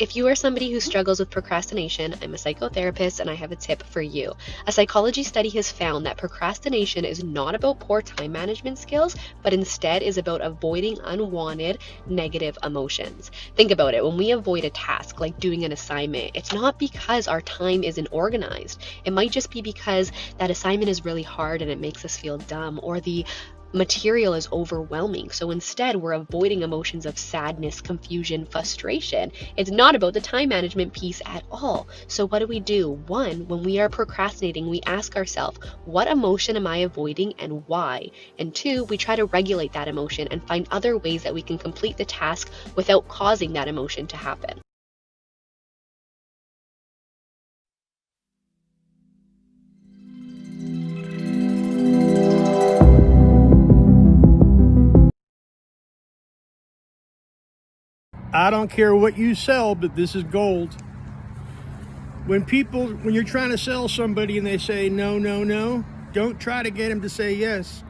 If you are somebody who struggles with procrastination, I'm a psychotherapist and I have a tip for you. A psychology study has found that procrastination is not about poor time management skills, but instead is about avoiding unwanted negative emotions. Think about it. When we avoid a task like doing an assignment, it's not because our time isn't organized. It might just be because that assignment is really hard and it makes us feel dumb, or the material is overwhelming. So instead, we're avoiding emotions of sadness, confusion, frustration. It's not about the time management piece at all. So what do? One, when we are procrastinating, we ask ourselves, what emotion am I avoiding and why? And two, we try to regulate that emotion and find other ways that we can complete the task without causing that emotion to happen. I don't care what you sell, but this is gold. When you're trying to sell somebody and they say no, no, no, don't try to get them to say yes.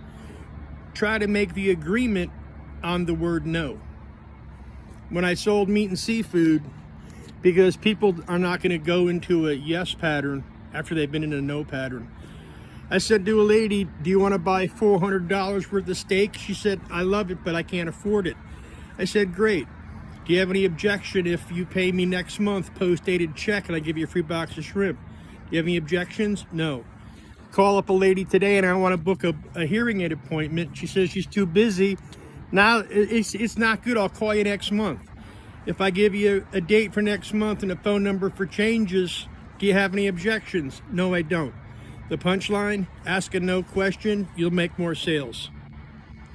Try to make the agreement on the word no. When I sold meat and seafood, because people are not going to go into a yes pattern after they've been in a no pattern, I said to a lady, do you want to buy $400 worth of steak? She said, I love it, but I can't afford it. I said, great. Do you have any objection if you pay me next month, post-dated check, and I give you a free box of shrimp? Do you have any objections? No. Call up a lady today and I want to book a hearing aid appointment. She says she's too busy. Now, it's not good. I'll call you next month. If I give you a date for next month and a phone number for changes, do you have any objections? No, I don't. The punchline, ask a no question, you'll make more sales.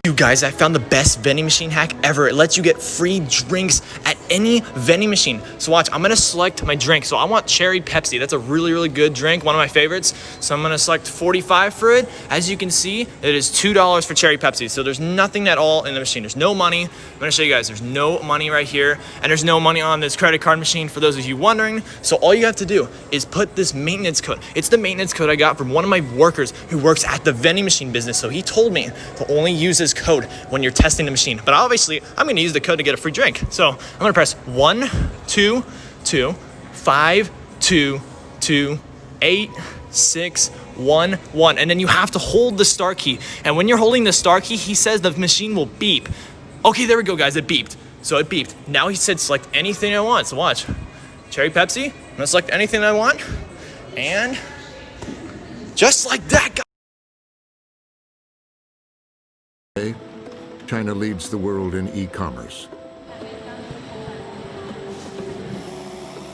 You guys, I found the best vending machine hack ever. It lets you get free drinks at any vending machine. So watch, I'm gonna select my drink. So I want cherry Pepsi. That's a really, really good drink, one of my favorites. So I'm gonna select 45 for it. As you can see, it is $2 for cherry Pepsi. So there's nothing at all in the machine. There's no money. I'm gonna show you guys, there's no money right here. And there's no money on this credit card machine for those of you wondering. So all you have to do is put this maintenance code. It's the maintenance code I got from one of my workers who works at the vending machine business. So he told me to only use this code when you're testing the machine. But obviously, I'm gonna use the code to get a free drink. So I'm gonna press 1 2 2 5 2 2 8 6 1 1, and then you have to hold the star key. And when you're holding the star key, he says the machine will beep. Okay, there we go, guys. It beeped. So it beeped. Now he said select anything I want. So watch, cherry Pepsi. I'm gonna select anything I want, and just like that, guys. China leads the world in e-commerce.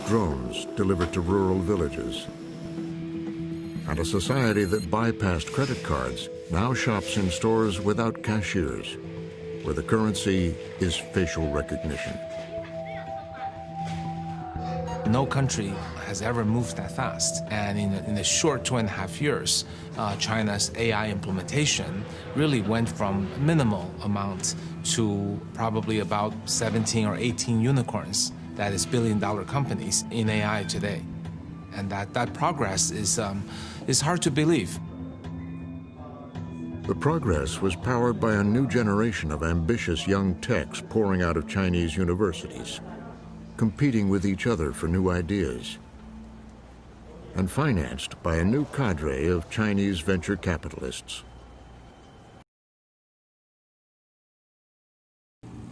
Drones delivered to rural villages. And a society that bypassed credit cards now shops in stores without cashiers, where the currency is facial recognition. No country has ever moved that fast. And in a short 2.5 years, China's AI implementation really went from minimal amount to probably about 17 or 18 unicorns, that is billion-dollar companies in AI today. And that progress is hard to believe. The progress was powered by a new generation of ambitious young techs pouring out of Chinese universities, competing with each other for new ideas, and financed by a new cadre of Chinese venture capitalists.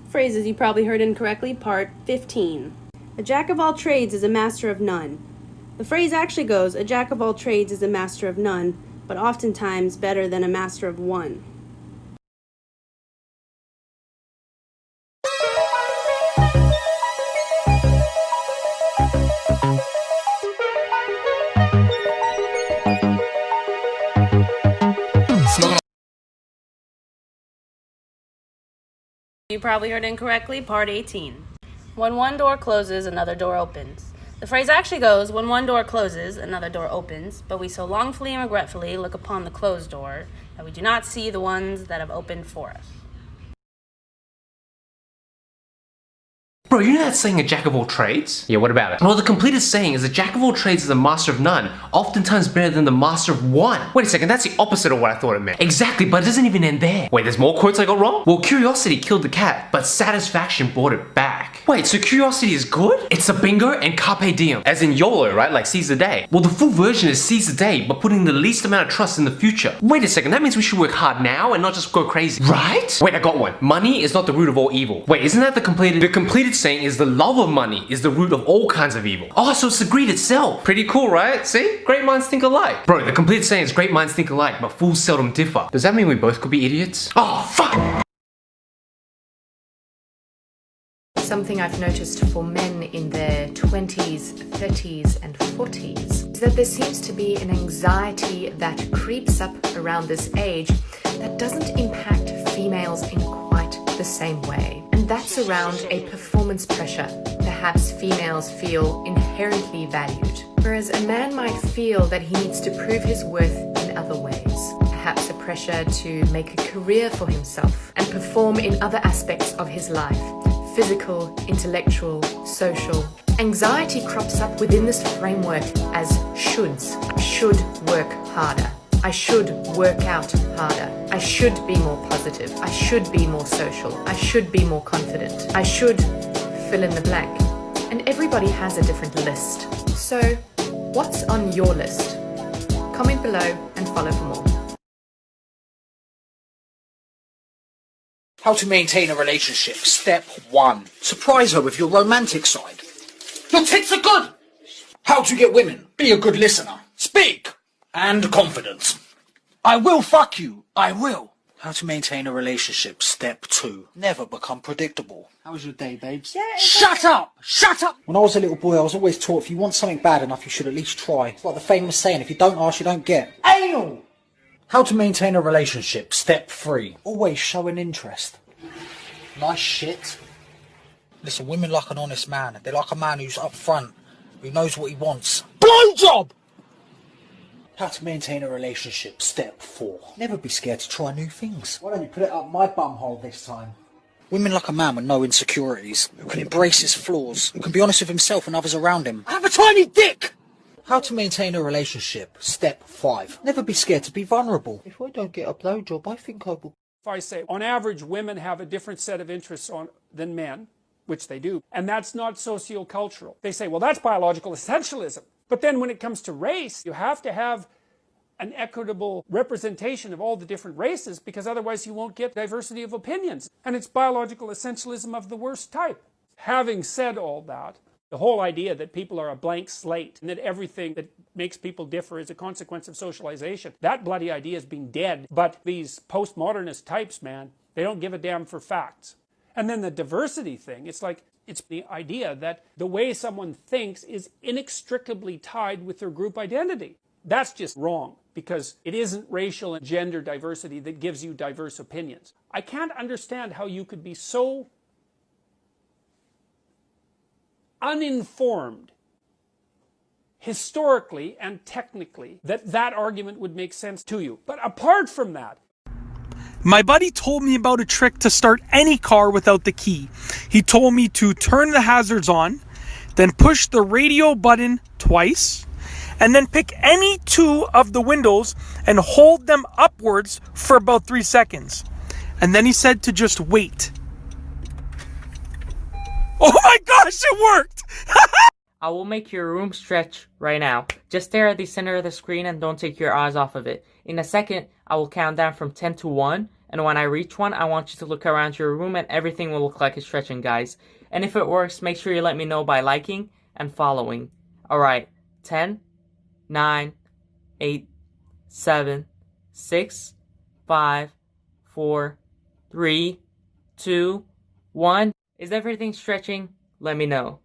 Phrases you probably heard incorrectly, part 15. A jack of all trades is a master of none. The phrase actually goes, a jack of all trades is a master of none, but oftentimes better than a master of one. You probably heard incorrectly, part 18. When one door closes, another door opens. The phrase actually goes, when one door closes, another door opens, but we so longfully and regretfully look upon the closed door that we do not see the ones that have opened for us. Bro, you know that saying a jack of all trades? Yeah, what about it? Well, the completed saying is a jack of all trades is a master of none, oftentimes better than the master of one. Wait a second, that's the opposite of what I thought it meant. Exactly, but it doesn't even end there. Wait, there's more quotes I got wrong? Well, curiosity killed the cat, but satisfaction brought it back. Wait, so curiosity is good? It's a bingo and carpe diem, as in YOLO, right? Like seize the day. Well, the full version is seize the day, but putting the least amount of trust in the future. Wait a second, that means we should work hard now and not just go crazy, right? Wait, I got one. Money is not the root of all evil. Wait, isn't that the completed? The completed saying is the love of money is the root of all kinds of evil. Oh, so it's the greed itself. Pretty cool, right? See? Great minds think alike. Bro, the completed saying is great minds think alike, but fools seldom differ. Does that mean we both could be idiots? Oh, fuck! Something I've noticed for men in their 20s, 30s and 40s is that there seems to be an anxiety that creeps up around this age that doesn't impact females in quite the same way. And that's around a performance pressure. Perhaps females feel inherently valued, whereas a man might feel that he needs to prove his worth in other ways. Perhaps a pressure to make a career for himself and perform in other aspects of his life. Physical, intellectual, social. Anxiety crops up within this framework as shoulds. I should work harder. I should work out harder. I should be more positive. I should be more social. I should be more confident. I should fill in the blank. And everybody has a different list. So, what's on your list? Comment below and follow for more. How to maintain a relationship. Step 1. Surprise her with your romantic side. Your tits are good! How to get women. Be a good listener. Speak! And confidence. I will fuck you. I will. How to maintain a relationship. Step 2. Never become predictable. How was your day, babes? Yeah, shut up! Shut up! When I was a little boy, I was always taught if you want something bad enough, you should at least try. It's like the famous saying, if you don't ask, you don't get. Anal! How to maintain a relationship. Step 3. Always show an interest. Nice shit. Listen, women like an honest man. They like a man who's up front, who knows what he wants. Blowjob! How to maintain a relationship. Step 4. Never be scared to try new things. Why don't you put it up my bumhole this time? Women like a man with no insecurities, who can embrace his flaws, who can be honest with himself and others around him. I have a tiny dick! How to maintain a relationship. Step 5. Never be scared to be vulnerable. If I don't get a blowjob, I think I will. If I say, on average, women have a different set of interests than men, which they do, and that's not sociocultural. They say, well, that's biological essentialism. But then when it comes to race, you have to have an equitable representation of all the different races, because otherwise you won't get diversity of opinions. And it's biological essentialism of the worst type. Having said all that, the whole idea that people are a blank slate and that everything that makes people differ is a consequence of socialization, that bloody idea has been dead. But these postmodernist types, man, they don't give a damn for facts. And then the diversity thing, it's like, it's the idea that the way someone thinks is inextricably tied with their group identity. That's just wrong, because it isn't racial and gender diversity that gives you diverse opinions. I can't understand how you could be so uninformed historically and technically that that argument would make sense to you. But apart from that, my buddy told me about a trick to start any car without the key. He told me to turn the hazards on, then push the radio button twice, and then pick any two of the windows and hold them upwards for about 3 seconds. And then he said to just wait. Oh my gosh, it worked! I will make your room stretch right now. Just stare at the center of the screen and don't take your eyes off of it. In a second, I will count down from 10 to 1. And when I reach 1, I want you to look around your room and everything will look like it's stretching, guys. And if it works, make sure you let me know by liking and following. Alright, 10, 9, 8, 7, 6, 5, 4, 3, 2, 1. Is everything stretching? Let me know.